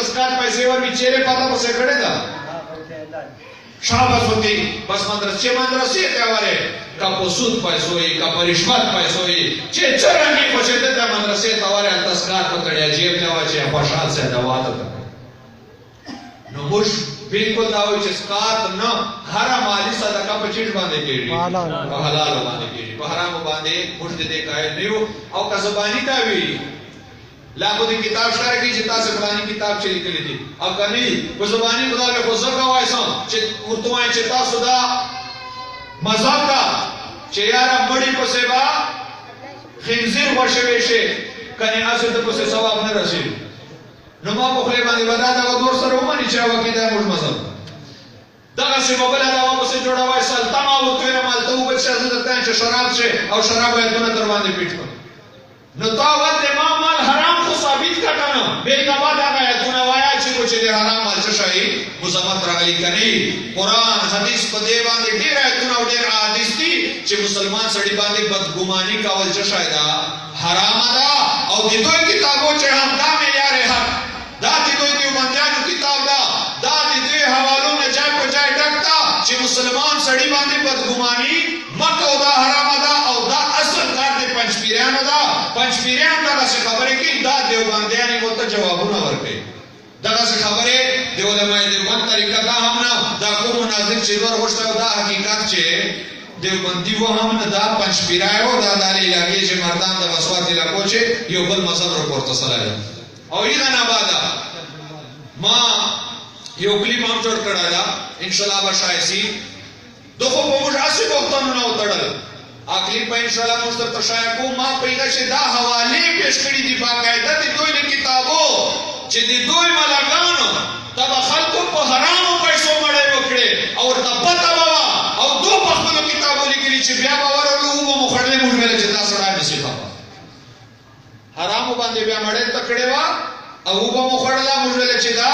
تسکات پیسې ورکړي چیرې پته پسې کړې ده شاباس ہوتی بس مدرسې ته وره کا په سود پیسو یې کا په رشوت پیسو یې چې چرنګي خوشې ته مدرسې ته وره تسکات پکړیا جیب ته واچي خوشحال سه دوا ته نو موږ بالکل دا وایي چې سکات نه هر مالی صدقه په چیز باندې کېږي په حلال باندې کېږي په حرام باندې موږ دې قائل نه یو او که زبانی دا وی لا خو دې کتاب شته کې چې تاسو فلاني کتاب چې لیکلي دي او کني په زبانی خدا له خو زکه وایسم چې ورته وایي چې تاسو دا مذهب دا چې یاره مړی په سبا خنزیر ورشوي شي کني اسه ته په ثواب نه راشي نو ما په خپل باندې ودا دا ور سره ومني چې واکې دا موږ مذهب دغه څه مبله دا واپس جوړوي سلطنت او توره مالته وبچ چې شراب شي او شراب یې دونه در باندې پیټ کړ نو تا ود ما مال حرام خو ثابت کړه به دا بعد هغه یتونه وایا چې د حرام مال څه شي مزمت راغلي کني قران حدیث په دی باندې ډیر ایتونه او ډیر احادیث دي چې مسلمان سړي باندې بدګماني کول څه شي دا حرام ده او د دوی کتابو چې هم دا معیار حق دا د دوی دیوبندیانو کتاب دا د دوی حوالو نه ځای په ځای ډکتا چې مسلمان سړي باندې بدګماني مکه دا حرام ده او دا اصل کار د پنځپیرانو ده پنځپیران دا څه خبره کوي دا دیوبندیانو ورته جوابونه ورکړي دا څه خبره د علماء دیوبند طریقه دا هم نه دا کوم مناظر چې ور غوښته دا حقیقت چې دیوبندی و هم نه دا پنځپیرایو دا د علاقې چې مردان د وسوات علاقو چې یو بل مذهب ورته سره او ایغه نه بادا ما یو کلیپ هم جوړ کړی دا ان شاء الله به شایسي دغه په موږ اسی وختونو نه وتړل اخلي په ان شاء الله موږ ته شای کو ما پیدا چې دا حواله پیش کړی دی باقاعده د دوی کتابو چې د دوی ملګانو تبا خلکو په حرامو پیسو مړې وکړي او ورته پته ووا او دوه په خپل کتابو لیکلي چې بیا به ورولو وو مخړلې موږ ویل چې تاسو راځي نصیحت حرامو باندې بیا مړې تکړه وا او وو مخړلا موږ ویل چې دا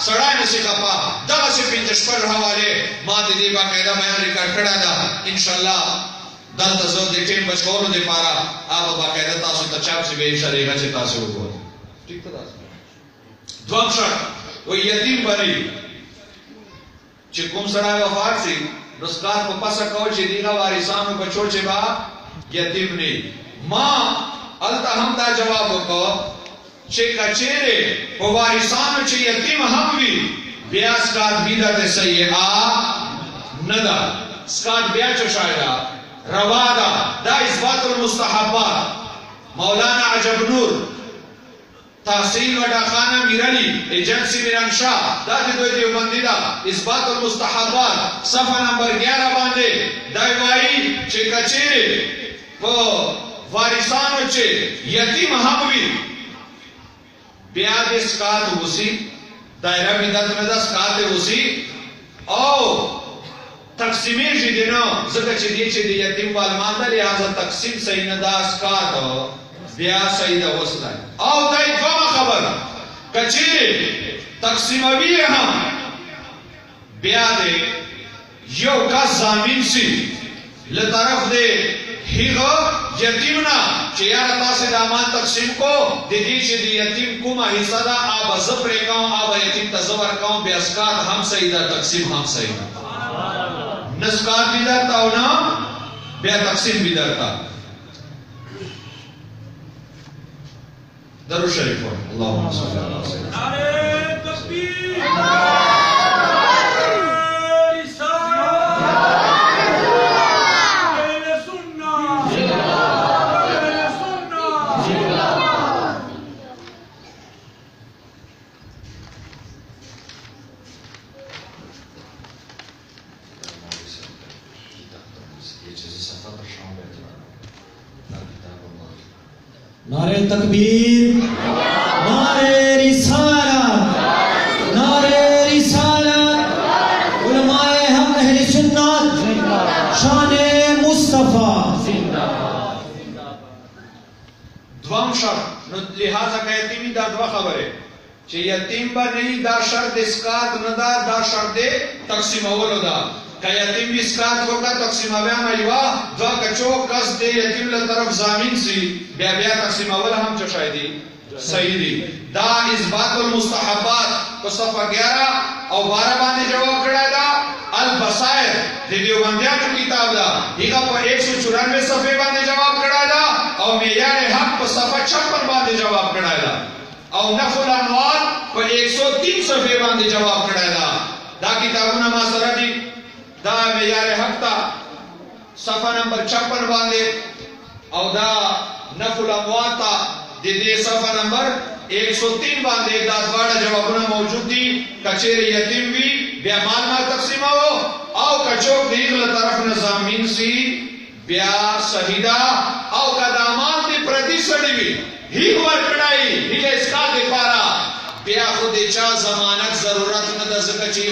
سړای نصیحت پا دغه څه پنځه شپږ حواله ما د دې باقاعده بیان ریکارډ کړه دا ان شاء الله دلته زو د ټیم بچولو لپاره هغه باقاعده تاسو ته چاپ شي به ان شاء الله چې تاسو وګورئ ٹھیک ده دوام شرط و یتیم بری چې کوم سړی وفات شي نو سکات په پاسه کو چې دیغه وارثانو بچو چې با یتیم نه ما الته هم دا جواب وکړ چې کچېره په وارثانو چې یتیم هم وي بیا سکات بدعت سیئه نه ده سکات بیا چې شاید روا ده دا اثبات المستحبات مولانا عجب نور تحصیل وډا خانه میرلی ایجنسی میرانشاه دا د دوی دیوبندی دا اثبات المستحبات صفحه نمبر 11 باندې دا وایي چې کچېره په وارثانو چې یتیم هم وي بیا د سکات وسی دایره بدعت نه دا سکات وسی او تقسیمې دي نو ځکه چې دې چې د یتیم والمان ته لہذا تقسیم صحیح نه دا سکات بیا صحیح ده وسله او دای کومه خبره کچې تقسیموي هم بیا دې یو کا ضامن سي له طرف دې هیغه یتیم نه چې یار تاسو د امان تقسیم کو د دې چې د یتیم کومه حصہ ده اب زفر کوم اب یتیم تزور کوم بیا سکات هم صحیح ده تقسیم هم صحیح ده نسکات بھی درتا ہونا بیا تقسیم بھی درتا درو شریف ہو اللہم صلی اللہ علیہ وسلم نعرہ تکبیر नारे तकबीर नारे रिसालत नारे रिसालत उलमाए हम अहले सुन्नत शान मुस्तफा دوام شرط نو لہذا کہ یتیمی دا دوا خبره چې یتیم با نه دا شرط اسقاط نه دا شرط تقسیم اولو دا کہ یتیم اسقاط وکړه تقسیم بیا مایوا دا کچو کس دې یتیم له طرف ضامن سي بیا تقسیم اول هم چ شایدي صحیح دی دا اثبات المستحبات په صفحه 11 او 12 باندې جواب کړی دا البصائر د دیوبندیانو کتاب دا هغه په 194 صفحه باندې جواب کړی دا او معیار حق په صفحه 56 باندې جواب کړی دا او نفع الانوار په 103 صفحه باندې جواب کړی دا کتابونه ما سره دي دا معیار حق تا صفحه نمبر 56 باندې او دا نفع الانوار تا د دې صفحه نمبر 103 باندې دا دواړه جوابونه موجود دي کچېری یتیم وی بیا مال ما تقسیمو او کچوک دیغه طرف نه زمين سي بیا شهیدا او قدمان دی پردي سړی وی هی ور کړای هی اسکا دی پارا بیا خو دې چا ضمانت ضرورت نه د زکه چې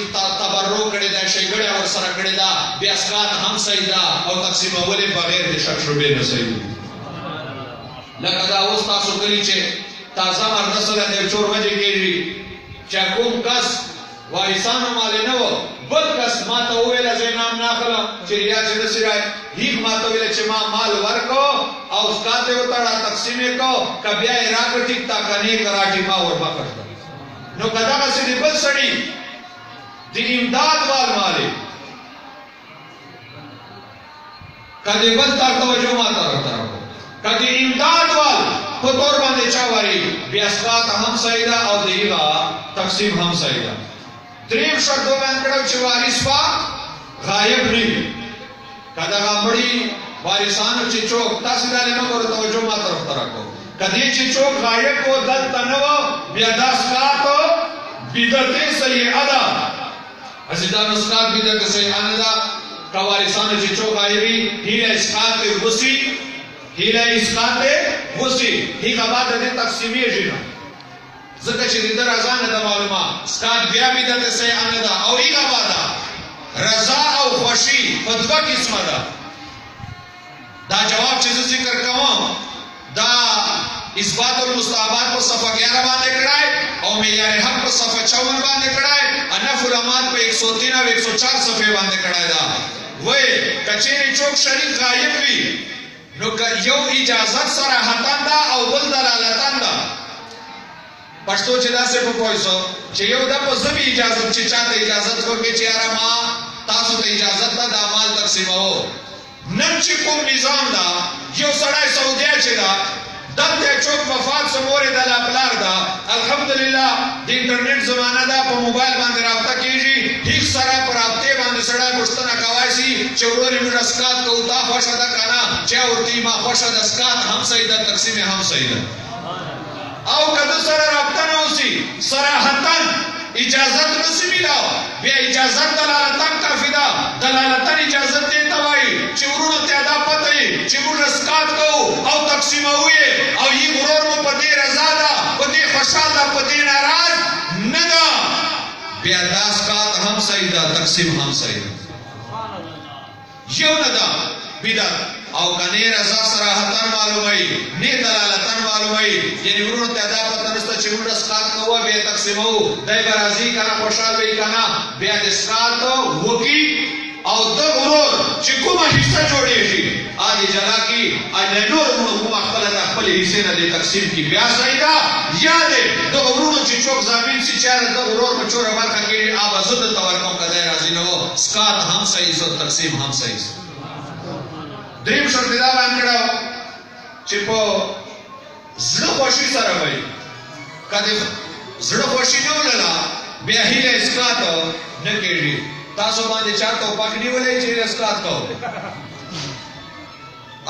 تبرع کړي دا شیګړې او سره کړي دا بیا اسکا هم سیدا او تقسیمول بغیر د شک شوبې نه سیدا لکه دا اوس تاسو کلی چې تازه مرده سره د چور وجه کېږي چې کوم کس وارثانو مال نه و بل کس ما ته وویل زه نام نه اخلم چې ریا چې نشي راي هیڅ ما ته ویل چې ما مال ورکو او اسکاته وتاړه تقسیم کو کبیا راکړ ټیک تا کني کراټي ما ور بخښ نو کدا چې بل سړی د امداد وال مالې کدی بل تر توجه ما ته راځه کدی امداد وال په تور باندې چاواري بیا اسقاط هم سیدا او دیغا تقسیم هم سیدا دریم شرط بیان کړو چې وارث وا غایب نه کدا غمړي وارثانو چې چوک تاسو دلته نو ورته توجه ما طرف تراکو کدی چې چوک غایب کو دلته نو بیا د اسقاط بدعت سیئه ده ازدان اسقاط بدعت سیئه نه ده وارثانو چې چوک غایبي هیله اسقاط وسی هیله اسقاط وسی هیڅ بعد د تقسیمې جنا زکه چې د رضا نه د معلومه اسقاط بیا بدعت سیئه نه ده او هیڅ بعد رضا او خوشي په دوه قسمه ده دا جواب چې ذکر کوم دا اثبات المستحبات په صفحه 11 باندې کړای او معیار حق په صفحه 54 باندې کړای انف علامات په 103 او 104 صفحه باندې کړای دا وای کچېری چوک شریک غایب وي نو یو اجازت صراحتاً دا او بل دلالتاً دا پښتو چې دا څه په پوښتنه چې یو د په سبي اجازه چې چاته اجازه ورکړي چې یاره ما تاسو ته اجازه ده د مال تقسیمو نن چې کوم نظام دا یو سړی سعودي چې دا دلته چوک وفات سموري د لپلار دا الحمدلله د انټرنیټ زمانہ دا په موبایل باندې رابطه کیږي هیڅ سره پر رابطه باندې سړی پښتنه کوي چې وروري موږ اسقاط کوو تا خوښه ده کنه چې ورته ما خوښه ده اسقاط هم صحیح ده تقسیم هم صحیح ده او کله سره رابطه نه وسی صراحتاً اجازت نسی ملاو بیا اجازت دلالتاً کافی ده دلالتاً اجازت دیتا وائی چی ورونو تیادا پتای چی موږ اسقاط کوو او تقسیموی او ی غرور مو پدی رضا ده پدی خوشحال ده پدی ناراض ندا بیا دا اسقاط هم صحیح ده تقسیم هم صحیح ده یو ندا بدعت او کنه رضا صراحتاً معلومای نه دلالتاً معلومای یعنی ورونو تیادا پتنسته چې موږ اسقاط کوو به تقسیمو دای برازي کنه خوشحال وي کنه بیا د اسقاط وکي او د ورور چې کومه حصہ جوړیږي اځي جلا کی اځ نور کومه خپل د خپل حصے نه د تقسیم کی بیا صحیح ده یاد د ورونو چې چوک زمين سي چاره د ورور په چوره برخه کې اوازه د تورکو کده راځي نو اسقاط هم صحیح سو تقسیم هم صحیح دریم شرط دا باندې کړه چې په زړه خوشي سره وای کله زړه خوشي نه وللا بیا هیله اسقاط نه کېږي تاسو باندې چاته پاکړی ولې چې اسقاط کو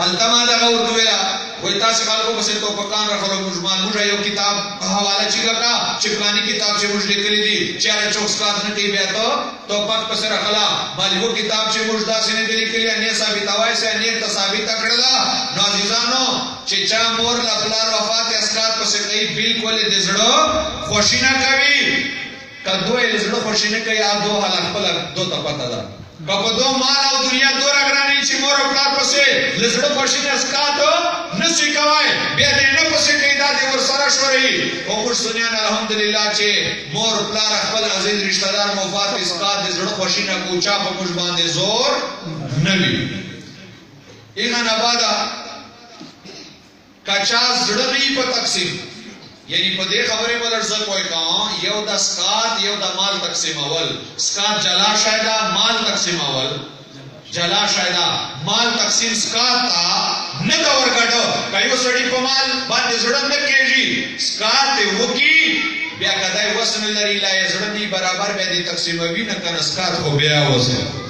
التما دا ورته ویلا وای تاسو خلکو په څه په کان راخلو موږ یو کتاب حواله چیګه کا چې پلاني کتاب چې موږ لیکلي دي چې هر څوک اسقاط نه کوي بیا ته پاک په سره خلا باندې وو کتاب چې موږ داسې نه لیکلي نه ثابت وای سه نه ته ثابت کړل نو عزیزانو چې چا مور لپلار وفات اسقاط په څه کوي بالکل د زړه خوشی نه کوي کدوې د زړه خوشی نه کوي ا دوه حالت خپل دوه ته پته ده په دو مال او دنیا دوه راغرانې چې مور او پلار پسې لزړه خوشی نه اسقاط نشي کوي بیا دې نه پسې کوي دا دې ور سره شوري او موږ سنیان الحمدلله چې مور پلار خپل عزیز رشتہ دار وفات اسقاط دې زړه خوشی نه کوچا په موږ باندې زور نه وي ایغه نه بادا کچا زړه په تقسیم یعنی په دې خبرې بدل څه کوی کا یو د اسقات یو د مال تقسیم اول اسقات جلا شایدا مال تقسیم اول جلا شایدا مال تقسیم اسقات تا نه دا ورګړو کایو سړی په مال باندې زړه نه کېږي اسقات وکي بیا کدای وسن لري لا زړه دی برابر به دي تقسیموي نه کنه اسقات خو بیا وسه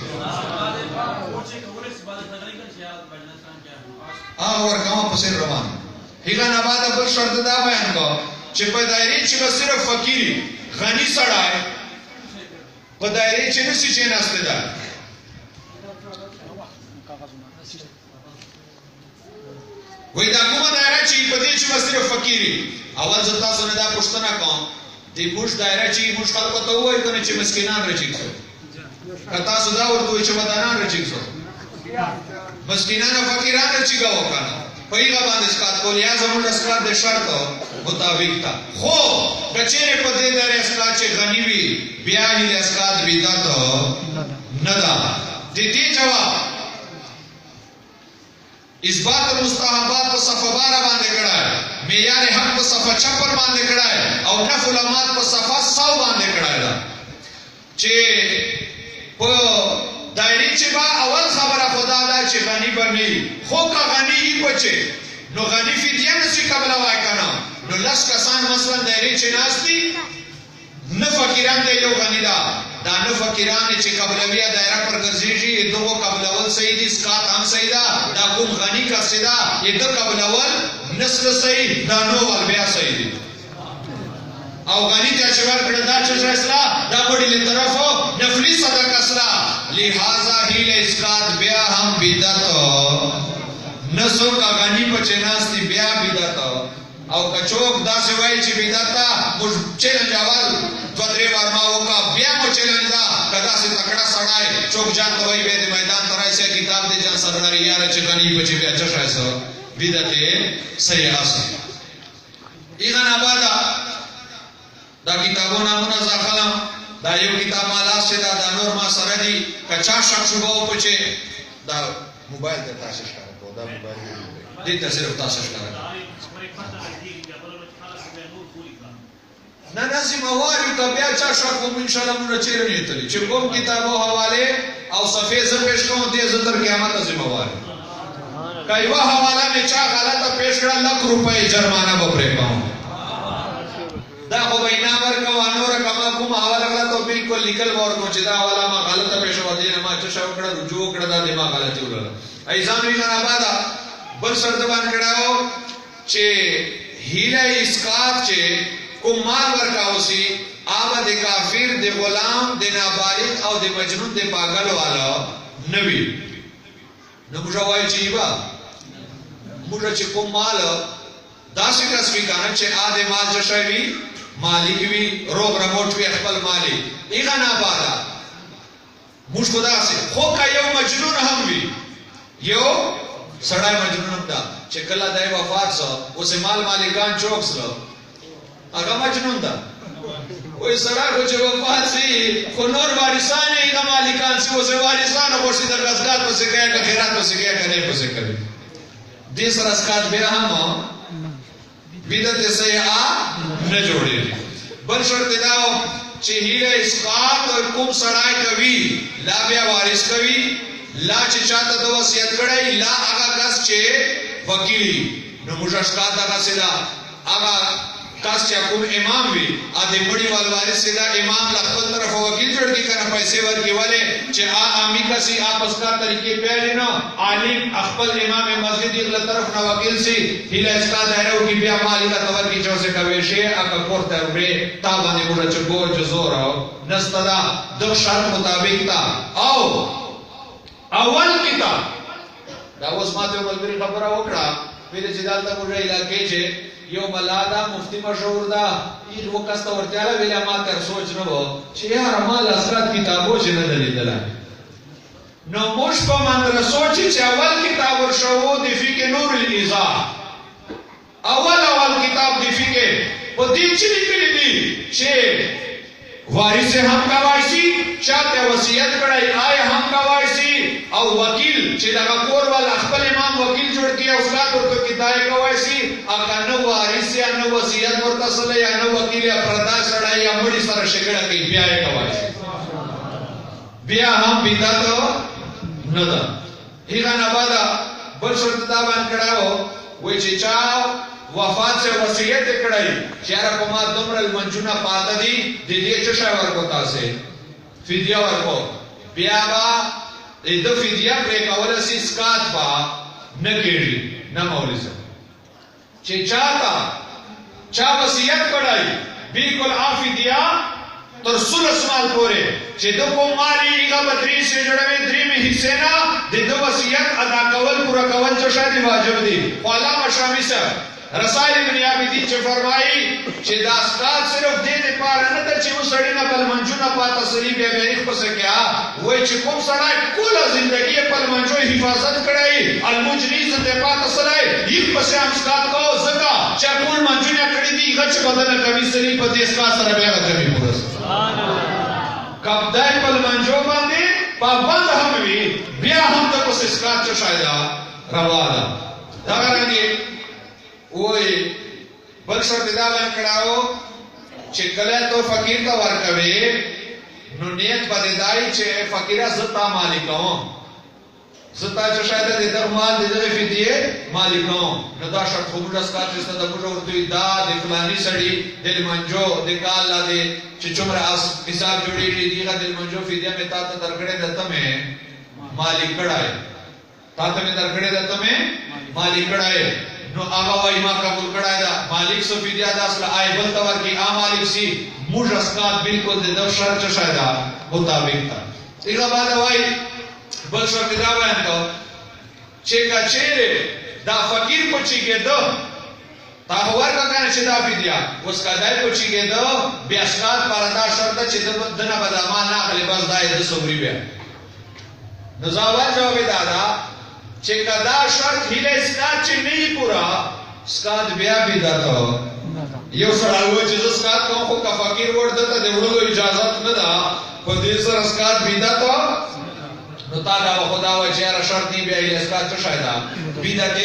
ورکاما پسې روان هیګا نه بعد بل شرط دا بیان کو چې په دایره چې صرف فقیر غنی سړی په دایره چې نشي چې ناشته ده وای دا کومه دایره چې په دې چې صرف فقیر اول زتا سره دا پښتنه کوم دې پوښ دایره چې موږ خلکو ته وایو کنه چې مسکینان رچی څو کتا سودا ورته چې ودانان رچی څو مسکینان او فقیران رچی گاو کنه پایغه باندې اسقات کول یا زموږ اسقات د شرط مطابق تا خو کچېره په دې دایره اسقات چې غنی وي بیا یې اسقات بدعت نه ده د دې جواب اثبات المستحبات په صفه 12 باندې کړه معیار حق په صفه 56 باندې کړه او نفل امات په صفه 100 باندې کړه چې په دایره چې با اول خبره خدا دا چې غنی بنی خو کا غنی یې بچي نو غنی فدیه نشي قبل وای کنه نو لس کسان مثلا دایره چې ناشتي نه فقیران دی یو غنی دا نه فقیران چې قبلویه دایره پر ګرځيږي دغه قبلول صحیح دي اسقات هم صحیح دا کوم غنی کا صدا یده قبلول نسل صحیح دا نو ول بیا صحیح دي او غنی ته چې ورکړه دا چې اصلاح دا وړي له طرفو نفلی صدقه اصلاح لہذا ہی لے اسقات بیا ہم بدعت نسو کا غنی په چناستی بیا بدعت او کچوک دا سوای چې بدعت مش چیلنج اول دوتری وار ما وکا بیا مو چیلنج دا کدا سے تکڑا سړای چوک جان توي به د میدان ترای سے کتاب دے جان سرناری یار چې غنی په چې بیا چشای سو بدعت صحیح اصل ایغان آبادا دا کتابونه نامونه ځخلم دا یو کتاب مالا سے دا نور ما سره دی کچا شک شوبه او پچه دا موبایل ته تاسو ښکار کو دا موبایل دې ته صرف تاسو ښکار نه نسی موارد ته بیا چا شک کوم ان شاء الله موږ چیرې نه تللی چې کوم کتابو حواله او صفحه ز پیش کوم دې زتر قیامت ذمہ وار کایوا حواله می چا غلطه پیش کړه لک روپے جرمانه بپره پاو دا خو بینا ورکو انور کما کوم حواله کړه ته بالکل لیکل ورکو چې دا حواله ما غلطه پیش و دي نه ما چې شاو کړه رجوع کړه دا دماغ غلطي ولله ایزان وی نه آبادا بل شرط باندې کړهو چې هیله اسقات چې کوم مال ورکاوسی آباد کافر د غلام د نابالغ او د مجنون د پاگل والا نبی نو موږ وایو چې با موږ چې کوم مال داسې کس وی کنه چې اده مال چې شوی مالک وی روغ رموټ وی خپل مالک ایغه نه بادا موږ خدا سي خو کا یو مجنون هم وی یو سړی مجنون هم دا چې کله دای وفات سو اوس مال مالکان چوک سره هغه مجنون دا وې سړی خو چې وفات سي خو نور وارثان یې د مالکان سي اوس وارثان خو شي د غزګات په سګیا کې خیرات په سګیا کې نه په سګیا دې سره اسقات بیا هم بدعت سیئه نه جوړېږي بل شرط دا چې هیله اسقات کوم سړی کوي لا بیا وارث کوي لا چې چاته د وصیت کړی لا هغه کس چې وکیلی نو موږ اسقات هغه سیدا هغه کس چې کوم امام وي ا دې مړي وال وارث سیدا امام لا خپل طرف وکیل جوړ کی کنه پیسې ورکی والے چې عامي کسي आपस کا طریقې پیژنې نو عالم خپل امام مسجد یې طرف نو وکیل سي هیله اسقات دایره کی بیا مالک تور کی چوسه کوي شي اګه پورته وړي تا باندې موږ چې بوج زور نستدا د شرط مطابق تا او اول کتاب دا اوس ماته ملګری خبره وکړه ویل چې دالته موږ علاقې چې یو ملادا مفتی مشهور دا ای وکاسته ورتیاله ویل ما تر سوچ نه وو چې یار مال اسرات کتابو چې نه لیدل نو موږ په مدرسو چې اول کتاب ورشو د فقه نور الايضاح اول کتاب د فقه په دې چې لیکلي دي چې وارث هم کوای شي چاته وصیت کړای آی هم کوای شي او وکیل چې دا کور والا خپل امام وکیل جوړ کړي او استاد ورته کیدای کوای شي اګه نو وارث یا نو وصیت ورته سره یا نو وکیل یا پردا سره یا مړي سره شګړه کوي بیا یې کوای شي بیا هم بدعت نه ده هیڅ نه بادا بل شرط دا باندې کړهو وای چې چا وفات سے وصیت کړای چې را کومه دومره منجونه پاته دي د دې چې شای ورکو تاسو فدیه ورکو بیا با د فدیه پرې کول سي سکات با نه کېږي نه مولوی چې چا وصیت کړای بالکل افدیه تر سولس مال پورې چې د کوماري هغه بدري سي جوړوي درې می حصے نه د وصیت ادا کول پورا کول چې شادي واجب دي علامه شامی صاحب رسائل ابن عابدین چې فرمایي چې دا اسکات صرف دې لپاره نه ده چې وسړی نه بل منجونه پاته سړي بیا یې خپل کیا وای چې کوم سړی ټول ژوندۍ په منجو حفاظت کړی المجریز ته پاته سړی یې په سم اسکات کو زکا چې ټول منجونه کړی دي غچ بدل کوي سړي په دې اسکات سره بیا کوي پورا سبحان الله کبدای په منجو باندې پابند هم وی بیا هم د کوم اسکات چې شاید روا ده دا رنګي وای بل شرط دا باندې کړهو چې کله ته فقیر ته ورکوي نو نیت باندې دای چې فقیره زتا مالکو زتا چې شاید د درمال د فدیه مالکو نو دا شرط خو موږ اسکات چې د موږ ورته دا د فلاني سړي د منجو د کال لا دي چې څومره حساب جوړیږي دیغه د منجو فدیه مې تاسو درکړې دته مې مالک کړای تاسو مې درکړې دته مې مالک کړای نو هغه وای ما قبول کړای دا مالک سو فدیه دا اصل آی بل تور کی ا مالک سی موږ اسکات بالکل د شرط شاید مطابق تا ایغه بعد وای بل شرط دا بیان کو چې کچېره دا فقیر کو چیګه تا ورکا کنه چې دا فدیه اوس کدای کو چیګه بیا اسکات پردا شرط چې دنه بدامان نه خلی بس دای د سوري بیا نو جواب دادا چې کدا شرط هله اسکات چې نه پورا اسکات بیا بدعت یو سره و چې اسکات کوم خو کا فقیر ورته د وړلو اجازه نه ده په دې سره اسکات بدعت نو تا دا خدا و چې را شرط دی بیا اسکات څه شاید بدعت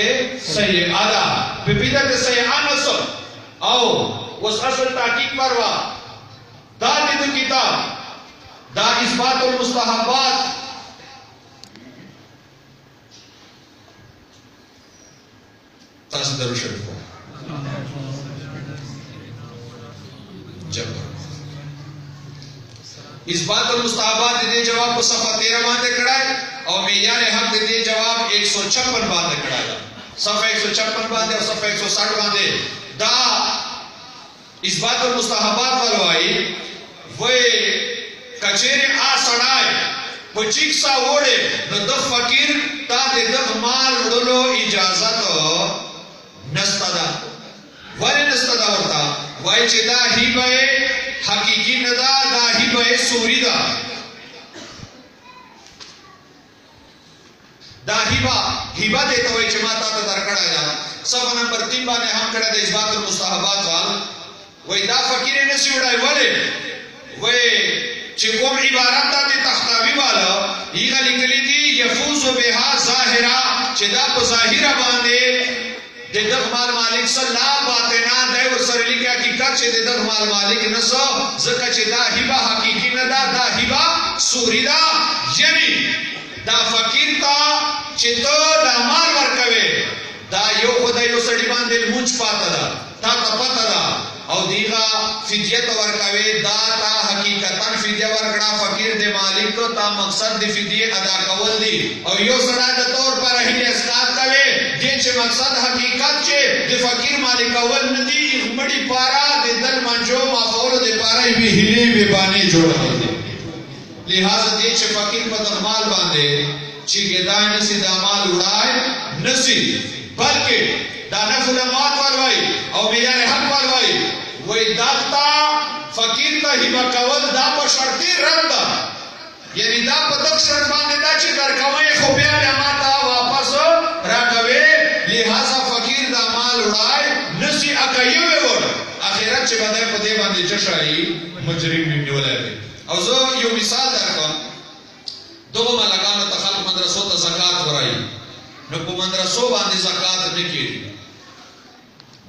صحیح ادا په بدعت صحیح انس او اوس اصل تحقیق پروا دا دې کتاب دا اثبات المستحبات تاسو درو شریف جبر اثبات المستحبات دې جواب په صفحه 13 باندې کړای او معیار حق دې جواب 156 باندې کړای صفحه 156 باندې او صفحه 160 باندې دا اثبات المستحبات ولوي وې کچېره آ سړای په چیک سا وړه نو د فقیر تا دې د مال وړلو اجازه نستدا ولی نستدا ورتا وای چې دا هیبه حقیقی نه دا هیبه سوری دا دا هیبه دې ته وای چې ما تا ته درکړای دا صفحه نمبر 3 باندې هم کړه د اثبات المستحبات وای دا فقیر نه سی وړای ولی وای چې کوم عبارت ته تختاوی والا یې لیکلي دي يفوز بها ظاهرا چې دا په ظاهره باندې د دغ مال مالک صلی الله باطنا د ورسره لیکه حقیقت چې د دغ مال مالک نسو ځکه چې دا هبه حقیقی نه دا هبه سوری دا یعنی دا فقیر تا چې ته د مال ورکوي دا یو خدای یو سړي باندې موچ پاته دا تا پته دا او دیغه فدیه ورکوي دا تا حقیقتا فدیه ورکړه فقیر د مالک تا مقصد د فدیه ادا کول دي او یو سره د تور پر هي اسقاط کوي چې مقصد حقیقت چې د فقیر مالک اول ندی مړی پارا د دل منجو مافور د پارا وی هلي به باندې جوړول دي لہذا دې چې فقیر په مال باندې چې ګدای نسی د مال وړای نسی بلکې دا نفل مات وروي او معیار حق وروي وای داتا فقیر ته هبه کول دا په شرطي رد ده یعنی دا په دغه شرط باندې دا چې درکوي خو بیا ما ته واپس راکوي لہذا فقیر دا مال وړای نسی اکایو ور اخرت چې بدای په دې باندې چشایي مجرم نیولای دی او زه یو مثال درکوم دغه ملګانو ته خلک مدرسو ته زکات ورایي نو په مدرسو باندې زکات نه کیږي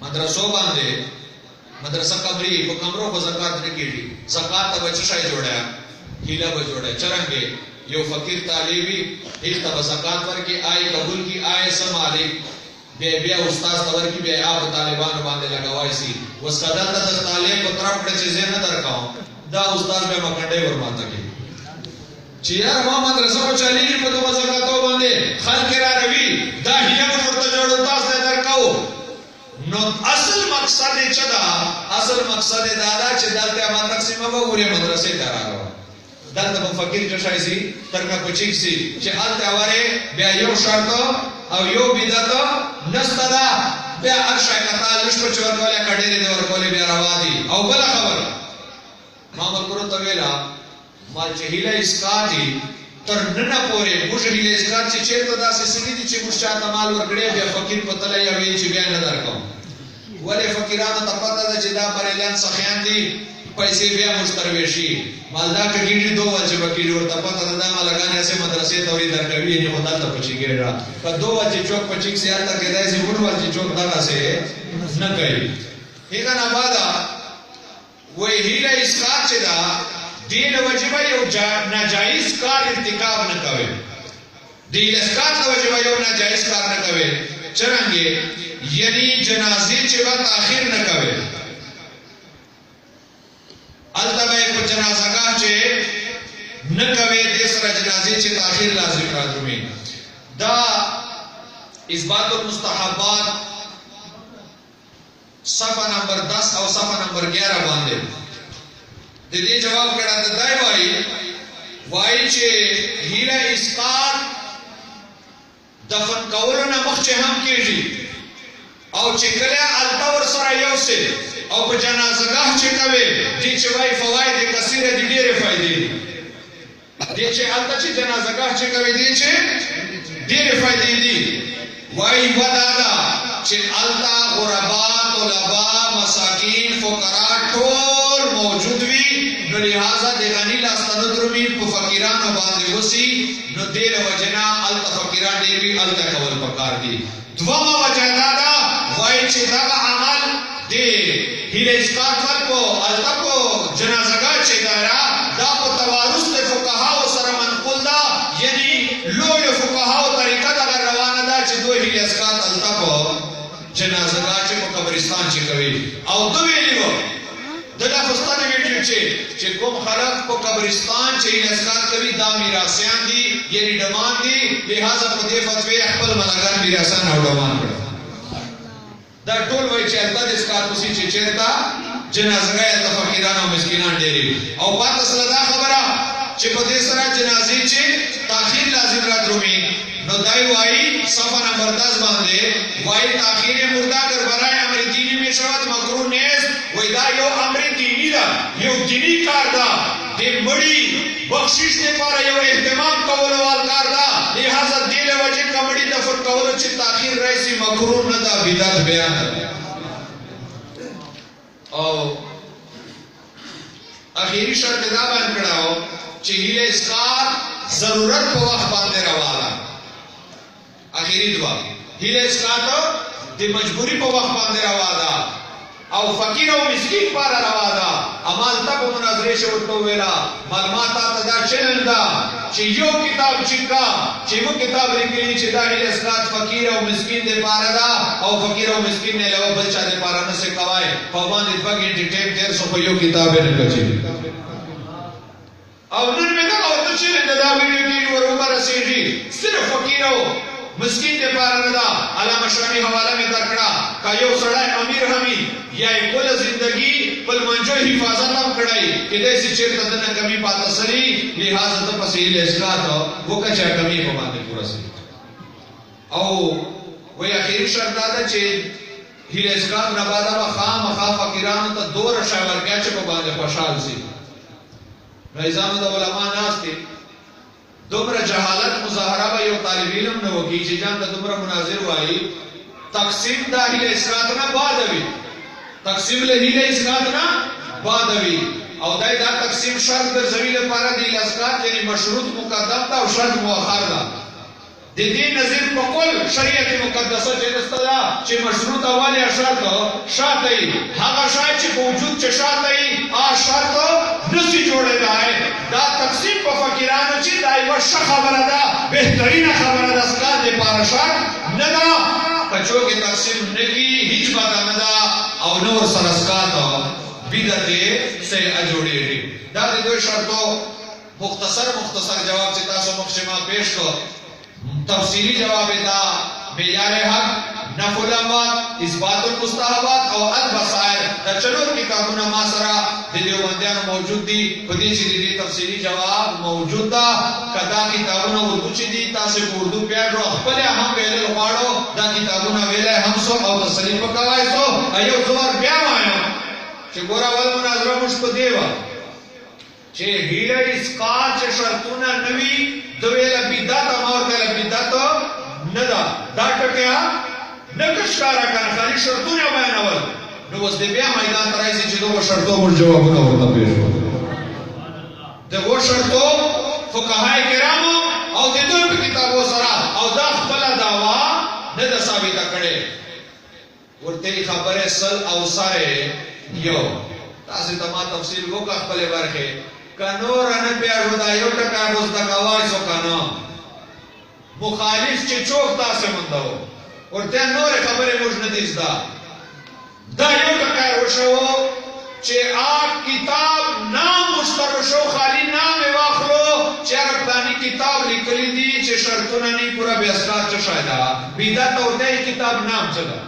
مدرسو باندې مدرسه قبري په کمرو په زکات نه کیږي زکات به چشای جوړه هیله به جوړه چرنګي یو فقیر طالبي هیڅ ته زکات ورکي آی قبول کی آی سمالي بیا استاد تور کی بیا آپ طالبان باندې لګوای سي وسکدل د طالب په طرف کړه چې زه نه درکاو دا استاد به مکنډه ورماته کی چې یار ما مدرسه په چالي په دوه زکاتو باندې خلک را روي دا هیله ورته جوړو تاسو نه درکاو نو اصل مقصد چې دا اصل مقصد دا دا چې دلته ما تقسیمه وګوري مدرسې ته راغلو دلته په فقیر چشای سي ترګه پچیک سي چې حالت اوره بیا یو شرط او یو بدعت نستدا بیا ارشا کتا لښپ چورواله کډېره دی ورکولې بیا روا دي او بل خبر ما مکرو ته ویلا ما چې هیله اسکاټي تر نن پورې موږ هیله اسکاټ چې چیرته داسې سړي دي چې موږ چاته مال ورکړي بیا فقیر په تله یا وی چې بیا نه درکوم ولې فقیرانو ته پته ده چې دا بریلیان سخیان دي پیسې بیا مستروي مالدا کېږي دوه چې وکیل ورته پته ده ما لګانې سه مدرسې ته ورې درکوي نه خدای ته پچیږي په دوه چې چوک پچیک سي حالت کې دای سي ورور چې چوک دغه سه نه کوي هیڅ نه بادا وې هیله اسقاط چې دا دین وجبه یو ناجایز کار ارتکاب نه کوي دین اسقاط وجبه یو ناجایز کار نه کوي چرانګي یعنی جنازې چې وا تاخير نه کوي التبه په جنازګاه چې نه کوي د سره جنازې چې تاخير لازم راځي دا اثبات المستحبات صفحه نمبر 10 او صفحه نمبر 11 باندې د دې جواب کړه د دای وای چې هیله اسقاط دفن کولو نه مخکې هم کېږي او چې کله التور سره یو څه او په جنازګاه چې کوي دې چې وای فواید کثیره دي ډېرې فائدې دي چې الته چې جنازګاه چې کوي دې چې ډېرې فائدې دي وای ودادا چې التا غربا طلبا مساکین فقرا ټول موجود وي نو لہذا د غنی لاستانو درومي په فقیرانو باندې وسی نو ډېر وجنا التا فقیران ډېر وی التا کول پکار دي دوما وجنا دا وای چې دا عمل دی هیله اسقاط ورکو التا کو جنازګاه چې دارا دا په توارث د فقها سره منقول دا یعنی لوی فقها طریقه دا روانه ده چې دوی هیله اسقاط التا کو جنازګاه چې په قبرستان چې کوي او دوی ویلو دغه فستانه ویډیو چې کوم خلک په قبرستان چې اسقاط کوي دا میراثیان دي یعنی ډمان دي لہذا په دې فتوی خپل ملګر میراثان او ډمان کړ دا ټول وایي چې الله دې اسقاط وسی چې چیرته جنازګاه د فقیرانو او مسکینان ډېری او پاتې سره دا خبره چې په دې سره جنازې چې تاخير لازم راځومي نو دای وای صفحه نمبر 10 باندې وای تاخير مردا در برای امر دینی می شود مکروه نیست وای دا یو امر دینی دا یو دینی کار دا د مړی بخشش لپاره یو اهتمام کول وال کار دا لہذا دله وجه کمړی د فر کول چې تاخير رئیسی مکروه نه دا بدعت بیان او اخیری شرط دا بیان کړهو چې هیله اسقاط ضرورت په وخت باندې رواله اخیری دعا هیله اسقاط د مجبوری په وخت باندې رواله او فقیر او مسکین پر رواله عمل تب مناظره شو ورته ویلا معلومات ته دا چنل دا چې یو کتاب چکا چې یو کتاب لیکلی چې دا هیله اسقاط فقیر او مسکین د پاره دا او فقیر او مسکین نه علاوه بل چا د پاره نه څه کوي په باندې فقیر ټیپ ډیر سو په یو کتاب نه کچي او نن مې دا او ته چې دا ویډیو کې ورو رسېږي صرف فقیر او مسکین دې پاره نه دا علامه شامی حواله مې درکړه کا یو سړی امیر همي یا کول زندگی بل منجو حفاظت هم کړای کله چې چیرته د کمی پاتې سړي لہذا ته پسې له اسقاط وکړه کمی په باندې پورا سي او وې اخیر شرط دا چې هیله اسقاط نه بعد ما خام فقیرانو ته دور شاور کې چې په باندې خوشحال سي رئیسانو د علما ناشته دومره جهالت مظاهره به یو طالب علم نه وکي چې ځان د دومره مناظر وایي تقسیم د اهل اسقاط نه بعد وي تقسیم له هیله اسقاط نه بعدوي او دا تقسیم شرط ګرځوي لپاره دی اسقاط یعنی مشروط مقدم دا او شرط مؤخر دا د دې نظر په کول شریعت مقدسه چې دستا چې مشروط اواله شرط شاته هغه شای چې موجود چې شاته شرط نسی جوړېدای دا تقسیم په فقیرانو چې دای ورشه خبره ده بهترینه خبره ده اسقاط لپاره شرط نه دا کچو کې تقسیم نگی هیڅ باندې نه دا او نور سره اسقاط بدعته سے اجوړېږي دا د دوه شرطو مختصر جواب چې تاسو مخشما پیش کو تفصیلی جواب دا معیار حق نفع الاموات اثبات المستحبات او البصائر دا چلور کتابونه ما سره د دیوبندیانو موجود دي په دې چې دې تفصیلی جواب موجود ده کدا کتابونه اردو چې دي تاسو اردو پیاړو خپل هم ویل غواړو دا کتابونه ویل هم سو او تسلیم وکوای سو ایو زور بیا وایو چې ګورا ول مناظره مشکو دیوا چې هیله اسقاط چې شرطونه نوي دویل بدعت امر کله بدعت نه دا ټکیا نه کښکارا کنه خالي شرطونه بیانول نو اوس دې بیا میدان ترایسي چې دوه شرطو مر جوابونه ورته پیښ وو دغه شرطو فقهای کرامو او د دوی په کتابو سره او دا خپل داوا نه د ثابته کړي ورته خبره سل او سره یو تاسو ته ما تفصیل وکړ خپل برخه کنور نه پیاړو دا یو ټکا اوس د کاوای سو کنه مخالف چې چوک تاسو مندو ورته نور خبره موږ نه دیستا دا یو ټکا وشو چې کتاب نام مشترک شو خالی نام واخلو چې ربانی کتاب لیکلی دي چې شرطونه نه پورا بیاسات څه شایدا بدعت او دې کتاب نام چلا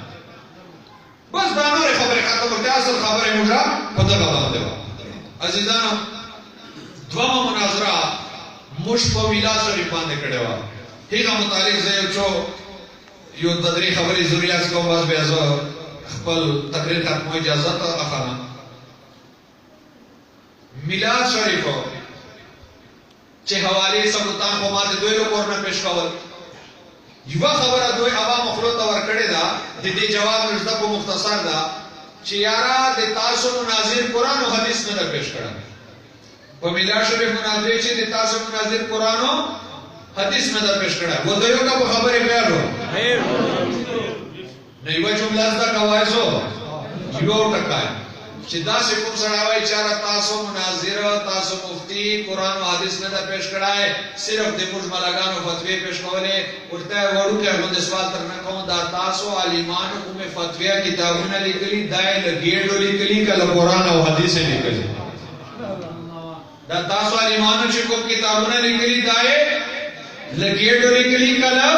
بس دا نور خبره ختم ورته اصل خبره موږ په دغه باندې عزیزانو دوامه مناظره مش په میلاد شریف باندې کړه و هغه متعلق زه یو تدریس خبري ضرورت کوم واس به از خپل تقریر ته مو اجازه ته اخلم میلاد شریف چې حواله سبوتان خو ماته دوی له کورنه پیش کول یو خبره دوی عوام خپل ته ورکړه دا د دې جواب نشته په مختصر دا چې یارا د تاسو مناظر قران او حدیث نه پیش کړه په میلاد شریف مناظره چې د تاسو مناظر قران او حدیث نه پیش کړه و دوی کا په خبره پیالو نه یو جمله دا کوایسو یو ټکای چې دا څه کوم سره وای چې تاسو مناظر تاسو مفتی قران او حدیث نه پیش کړای صرف د موږ ملګانو فتوی پیش کولې ورته وړو کې موږ سوال ترنه کوم دا تاسو عالمانو کومه فتوی کتابونه لیکلي دای لګېډو لیکلي کله قران او حدیث لیکلي دا تاسو عالمانو چې کوم کتابونه لیکلي دای لګېډو لیکلي کله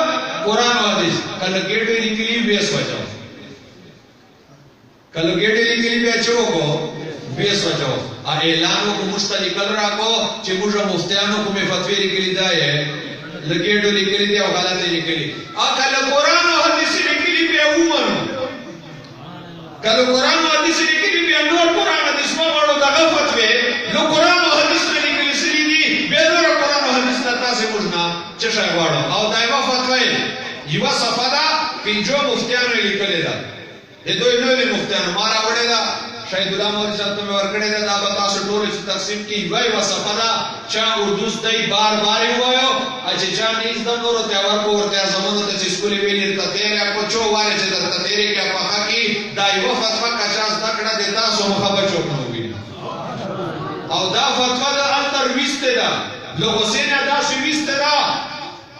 قران او حدیث کله لګېډو لیکلي بیس وځو کله ګېډې لیکلي بیا چوکو بیس وځو اعلان کو مستقل راکو چې موږ مفتیانو کومه فتوی لیکلي دای لګېډو لیکلي دی او غلط لیکلي کله قران او حدیث لیکلي بیا ومنو کله قران او حدیث لیکلي بیا نور قران حدیث ما وړو دغه فتوی نو قران او حدیث لیکلي سړي دي بیا نور قران او حدیث تاسو موږ نه چې شای وړو او دایو فتوی یو صفدا پنځو مفتیانو لیکلي ده د دوی نوې مفتیانو مارا وړه دا شاید الله مولوی صاحب ته ورکړه دا به تاسو ټول چې تقسیم کی وای وصفدا چا اردو دای بار وایو چې چا نیز د نورو ته ورته زمونږ ته چې سکولې ویلې ته تیرې په چو واره چې ته تیرې کې په حقي دا یو فتوا کچاس دکړه د تاسو مخابه چوک نو وی او دا فتوا د انتر وسته دا لو حسین ادا شي وسته دا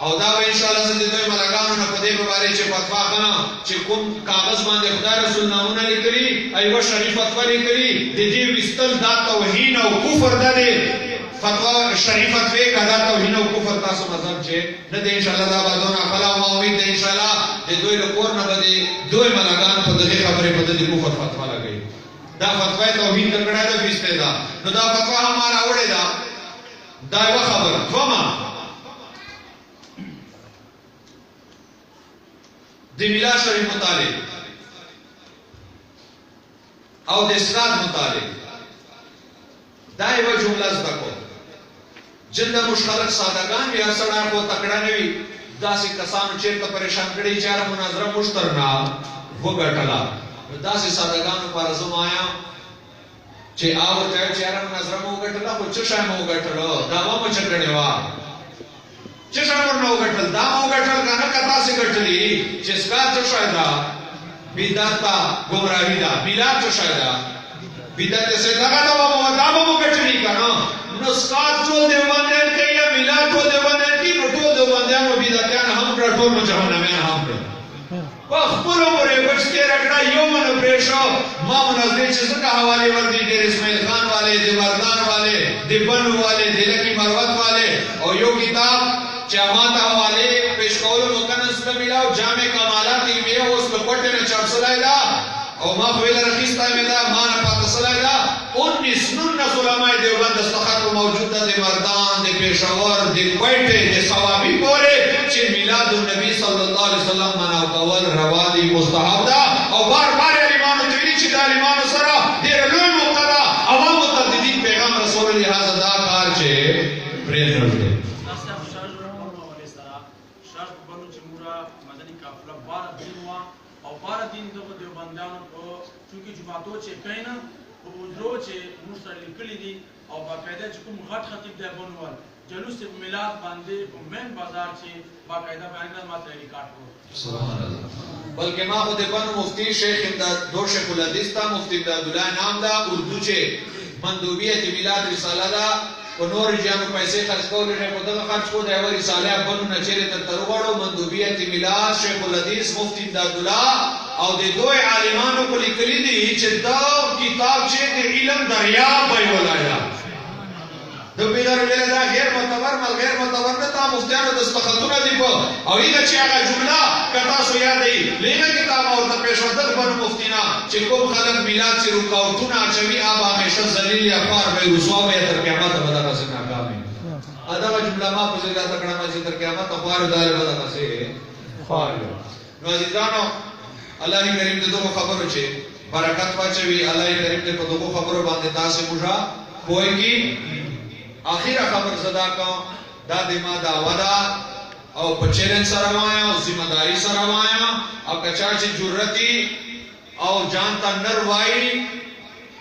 او دا ان شاء الله زه دوی ملګانو نه په دې مبارک چې فتوا غنا چې کوم کاغذ باندې خدای رسول نامونه لیکلي ایو شریف فتوا لیکلي د دې وستل دا توهین او کفر ده فتوا شریف فتوا کدا توهین او کفر تاسو مذهب چې نه د ان شاء الله دا باندې خلا او امید ان شاء الله د دوی له کور نه بده دوی ملګانو په دې خبره په دې کفر فتوا لګي دا فتوا توهین کړه دا وسته دا نو دا فتوا هغه راوړې دا یو خبر دوما د میلاد شریف مطالعه او د اسناد مطالعه دا یو جمله زده کو جنده مشخلق سادهګان یا سره کو تکړه نوي داسې کسانو چې ته پریشان کړي چې مناظره مشترنا وګټلا داسې سادهګانو لپاره زه وایم چې ورته وایي چې یاره مناظره مو وګټله خو څه شی مو وګټلو دعوا مو څه کړې وه څه شی ورنه وګټل دا مو وګټل که نه که تاسې ګټلي چې سکا څه شی ده بدعت ده ګمراهي ده میلاد څه شی ده بدعت یې دغه دا به مو ګټلي که نه نو سکا ټول دیوبندیان کوي یا میلاد ټول دیوبندیان کوي نو ټول دیوبندیان او بدعتیان هم کړه ټول جهنمیان هم کړه په خپلو پورې بچ تېره کړه یو منو پرېښو ما منظرې چې څنګه حوالې ورکړي ډېر اسماعیل خان والے د مردان والے د بنو والے د لکي مروت والے او یو کتاب چې ما ته حوالې پېښ کولو موقع نسته میلاو جامع کمالات علمیه اوس له کوټې نه چاپ سوی ده او ما خو ویله راخیستی مې ده ما نه پاته سوی ده 19 علمای دیوبند دستخط موجود ده د مردان د پېښور د کوټې د صوابي پورې چې میلاد النبي صلی الله علیه وسلم مناو کول روا دي مستحب ده او بار بار عالمانو ته ویلي چې د عالمانو سره ډېره لوی موقع ده عوامو ته د دین پیغام رسولو لحاظه دا کار چې پرېنږدي او بار دین دغه دیوبندانو په چونکې جماعتو چې کوي نه په وزرو چې موږ سره لیکلي دي او باقاعده چې کوم غټ خطیب دی بنوال جلوس میلاد باندې په مین بازار چې باقاعده بیان کړل ما ته ریکارډ کړو سبحان الله بلکې ما خو د بنو مفتی شیخ امداد دو شیخ الحدیث تا مفتی امداد الله نام دا اردو چې مندوبیت میلاد رساله دا په نور جانو پیسې خرج کولې نه په دغه خرج کو دی او رساله بنو نه چیرې تر تروغړو مندوبیت میلاد شیخ الحدیث مفتی امداد الله او د دوی عالمانو په لیکلي دي چې دا کتاب چې د علم دریاب وي ولایا د پیلر ویل دا غیر معتبر مل غیر معتبر نه تا مفتیانو دستخطونه دي په او هغه چې هغه جمله کتا سو یادې لیکه کتاب او د پېښور بنو مفتینا چې کوم خلک میلاد چې رکاوټونه اچوي ابا همیشه ذلیل یا فار به رسوا به تر قیامت باندې راځي ناکامي ادا جمله ما په ځای دا کړه ما چې تر قیامت خوار دار باندې راځي خوار نو ځانو الله کریم دې دغه خبرو چې برکت واچوي الله کریم دې په دغه خبرو باندې تاسو موږ کوی اخیره خبر زدا کوم دا د ما دا ودا او په چیلنج سره وایا او ذمہ داری سره وایا او کچا چې جرأتي او جانتا نر وای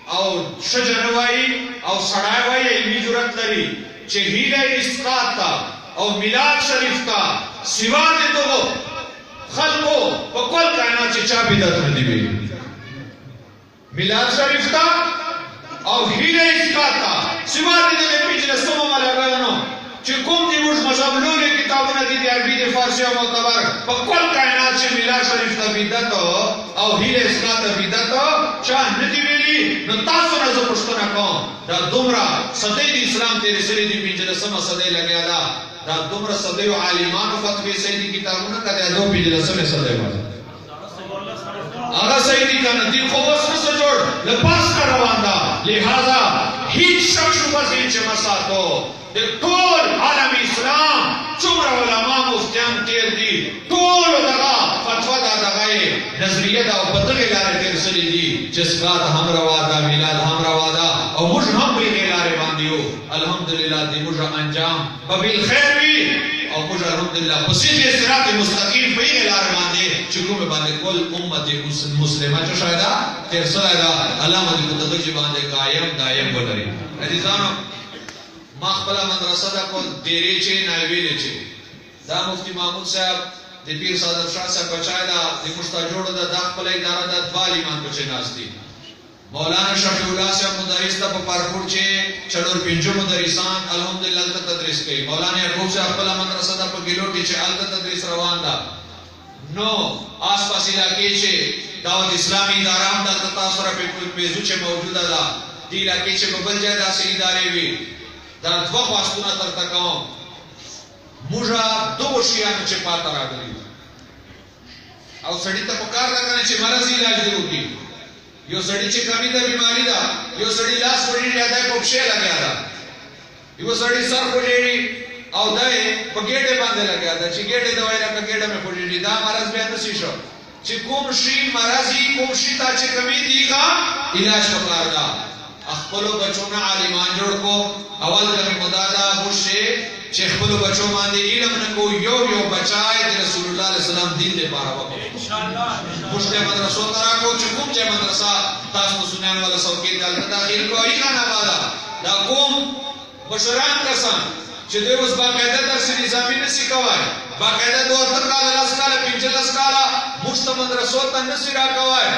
او شجر وای او سړای وای علمي جرأت لري چې هیله اسقاط تا او میلاد شریف تا سوا دې دغه خلقو په کول کائنات چې چا بدعت نه دی وی میلاد شریف تا او هیله اسقاط تا سوا دې د پیچله سمو ملګرانو چې کوم دی موږ مذهب لولې کتابونه دي د عربي د فارسي او معتبر په کول کائنات چې میلاد شریف ته بدعت او هیله اسقاط ته بدعت چا نه دی ویلي نو تاسو نه زه پوښتنه کوم دا دومره صدۍ د اسلام تیرې سړي دي 15مه صدۍ لګیا ده دا دومره صدیو عالمانو فتوی سیدی کتابونه کده دو 15مه صدۍ باندې هغه سیدی کنه دی خو اوس نه جوړ لپاس کا روان ده لہذا هیڅ شک شوبه چې مساتو د ټول عالم اسلام څومره علما مفتیان تیر دي ټول دغه فتوا دغه نظریه دا په دغه لارې تیر سړي دي چې سکات هم روا ده میلاد هم روا ده او موږ هم په دې لارې باندې یو الحمدلله دې موږ انجام په بالخير وي او موږ الحمدلله په سیده صراط مستقیم په دې لارې باندې چې کومه باندې کول امت مسلمه چې شاید تیر سره ده الله دې په دغه باندې قائم دائم ولري عزیزانو ما خپل مدرسه دا کو ډېرې چې نایویلې چې دا مفتی محمود صاحب د پیر صادق شاه صاحب بچای دا د مشتا جوړ دا د خپل اداره د دوالی مان بچی ناشتي مولانا شفیع الله صاحب مدرس ته په پارکور چې چلور پنځه مدرسان الحمدلله ته تدریس کوي مولانا یعقوب صاحب خپل مدرسه د په ګلوټي چې الته تدریس روان ده نو آس پاس علاقې چې دعوت اسلامي اداره هم د تاسو سره په پیژو چې موجوده ده دې علاقې چې په بل ځای داسې ادارې وي دا دوه خواستونه ترته کوم موږه دوه شیانو چې پاته راغلي او سړی ته پکار ده کنه چې مرض علاج دی وکي یو سړی چې کمی ده بیماری ده یو سړی لاس وړي یا دای په شه لګیا ده یو سړی سر وړي او دای په ګېډه باندې لګیا ده چې ګېډه دوی نه په ګېډه مې وړي دا مرض بیا نشي شو چې کوم شی مرضی کوم شی ته چې کمی دیګه علاج پکار ده خپل بچونه عالمان جوړ کو اول کمی مدادا بوشه چې خپل بچو باندې علم نه کو یو بچای د رسول الله صلی الله علیه وسلم دین لپاره وکړو ان شاء الله پښته مدرسو ته راکو چې کوم چې مدرسه تاسو سنیان ولا څوکې دلته داخل کوي نه بالا دا کوم بشران کسان چې دوی اوس باقاعده درس نظامی نشي کوای باقاعده 2 کال لاس کال 15 کال مشته مدرسو ته نشي راکوای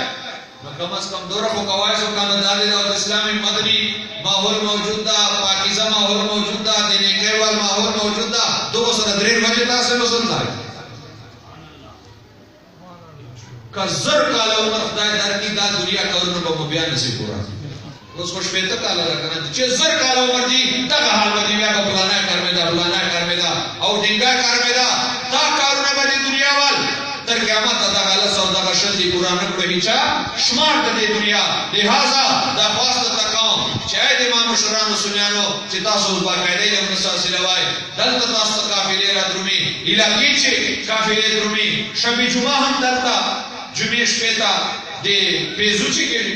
کم از کم دوره خو کوای سو کنه د اسلامي مدني ماحول موجود ده پاکیزه ماحول موجود ده د نیکوال ماحول موجود ده دوه سره درې وجه تاسو وسل ځای کزر کال عمر خدای درکې دا دنیا کارونه به بیان نشي پورا اوس خو شپته کال راکنه چې زر کال عمر دي دغه حال باندې بیا پلانا کارمه دا او ډینګا کارمه دا کارونه باندې دنیا وال تر قیامت دا حالت سودا غشل دی قران کړي چا شمار د دنیا لہذا دا خاصه تکاو چې د امام شرانو سنیانو چې تاسو باقاعده یو مسلسل وای دلته تاسو قافلې را درومي علاقې چې قافلې درومي شب جمعه هم دلته جمعې شپه د پیزو چې کېږي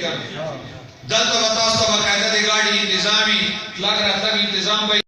دلته تاسو باقاعده د ګاډي تنظیمي لاګ راځي تنظیم